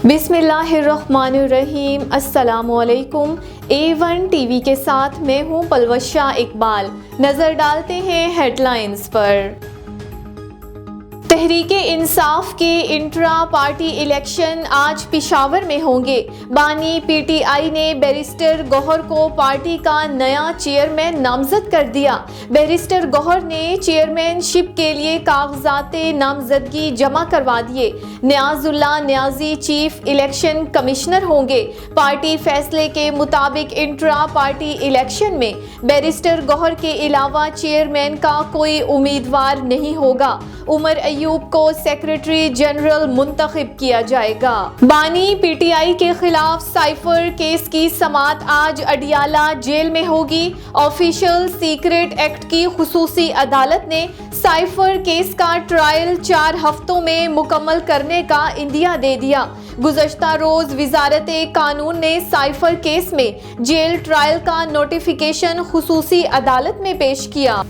बिस्मिल्लाहिर्रहमानिर्रहीम। अस्सलाम वालेकुम। A1 टीवी के साथ मैं हूँ पलवशा इकबाल। नज़र डालते हैं हेडलाइंस पर। तहरीके इंसाफ के इंट्रा पार्टी इलेक्शन आज पिशावर में होंगे। बानी PTI ने बैरिस्टर गौहर को पार्टी का नया चेयरमैन नामजद कर दिया। बैरिस्टर गौहर ने चेयरमैनशिप के लिए कागजात नामजदगी जमा करवा दिए। नियाजुल्लाह नियाजी चीफ इलेक्शन कमिश्नर होंगे। पार्टी फैसले के मुताबिक इंट्रा पार्टी इलेक्शन में बैरिस्टर गौहर के अलावा चेयरमैन का कोई उम्मीदवार नहीं होगा। उमर अयूब को सेक्रेटरी जनरल मुंतखब किया जाएगा। बानी PTI के खिलाफ साइफर केस की समाअत आज अडियाला जेल में होगी। ऑफिशियल सीक्रेट एक्ट की खुसूसी अदालत ने साइफर केस का ट्रायल 4 हफ्तों में मुकम्मल करने का इंदिया दे दिया। गुज़श्ता रोज वजारत कानून ने साइफर केस में जेल ट्रायल का नोटिफिकेशन खुसूसी अदालत में पेश किया।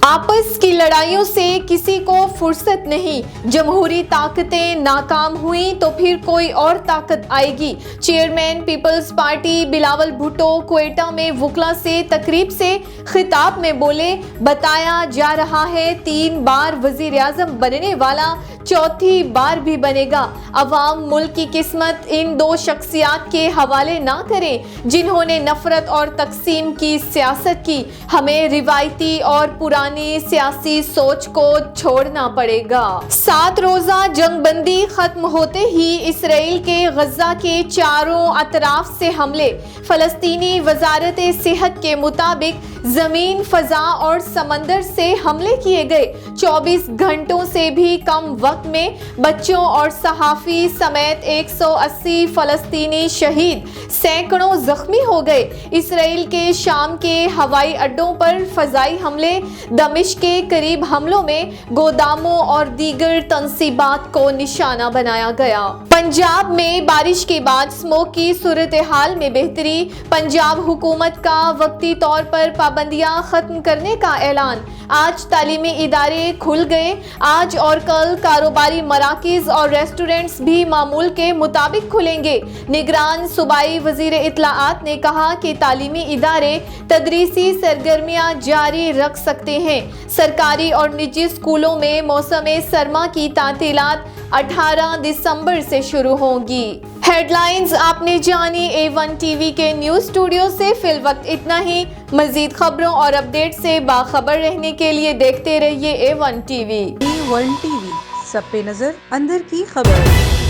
आपस की लड़ाइयों से किसी को फुर्सत नहीं। जमहूरी ताकतें नाकाम हुई तो फिर कोई और ताकत आएगी। चेयरमैन पीपल्स पार्टी बिलावल भुट्टो क्वेटा में वकला से तकरीब से खिताब में बोले, बताया जा रहा है 3 बार वजीर आज़म बनने वाला 4थी बार भी बनेगा। अवाम मुल्क की किस्मत इन 2 शख्सियात के हवाले ना करें जिन्होंने नफरत और तकसीम की सियासत की। हमें रिवायती और पुरानी सियासी सोच को छोड़ना पड़ेगा। 7 रोजा जंगबंदी खत्म होते ही इसराइल के गजा के चारों अतराफ से हमले। फलस्तीनी वजारत सेहत के मुताबिक जमीन, फजा और समंदर से हमले किए गए। 24 घंटों से भी कम वक्त में बच्चों और सहाफ़ी समेत 180 फलस्तीनी शहीद, सैकड़ों जख्मी हो गए। इसराइल के शाम के हवाई अड्डों पर फजाई हमले, दमिश्क के करीब हमलों में गोदामों और दीगर तंसीबात को निशाना बनाया गया। पंजाब में बारिश के बाद स्मोक की सूरत हाल में बेहतरी। पंजाब हुकूमत का वक्ती तौर पर पाबंदियां खत्म करने का ऐलान। आज तालीमी इदारे खुल गए। आज और कल कारोबारी मराकिज और रेस्टोरेंट्स भी मामूल के मुताबिक खुलेंगे। निगरान सूबाई वजीर इत्तलाआत ने कहा कि तालीमी इदारे तदरीसी सरगर्मियां जारी रख सकते हैं। सरकारी और निजी स्कूलों में मौसम सरमा की तातीलात 18 दिसंबर से शुरू होंगी। हेडलाइंस आपने जानी A1 टीवी के न्यूज़ स्टूडियो से। फिल वक्त इतना ही। मजीद खबरों और अपडेट से बाखबर रहने के लिए देखते रहिए A1 टीवी। A1 टीवी, सब पे नजर, अंदर की खबर।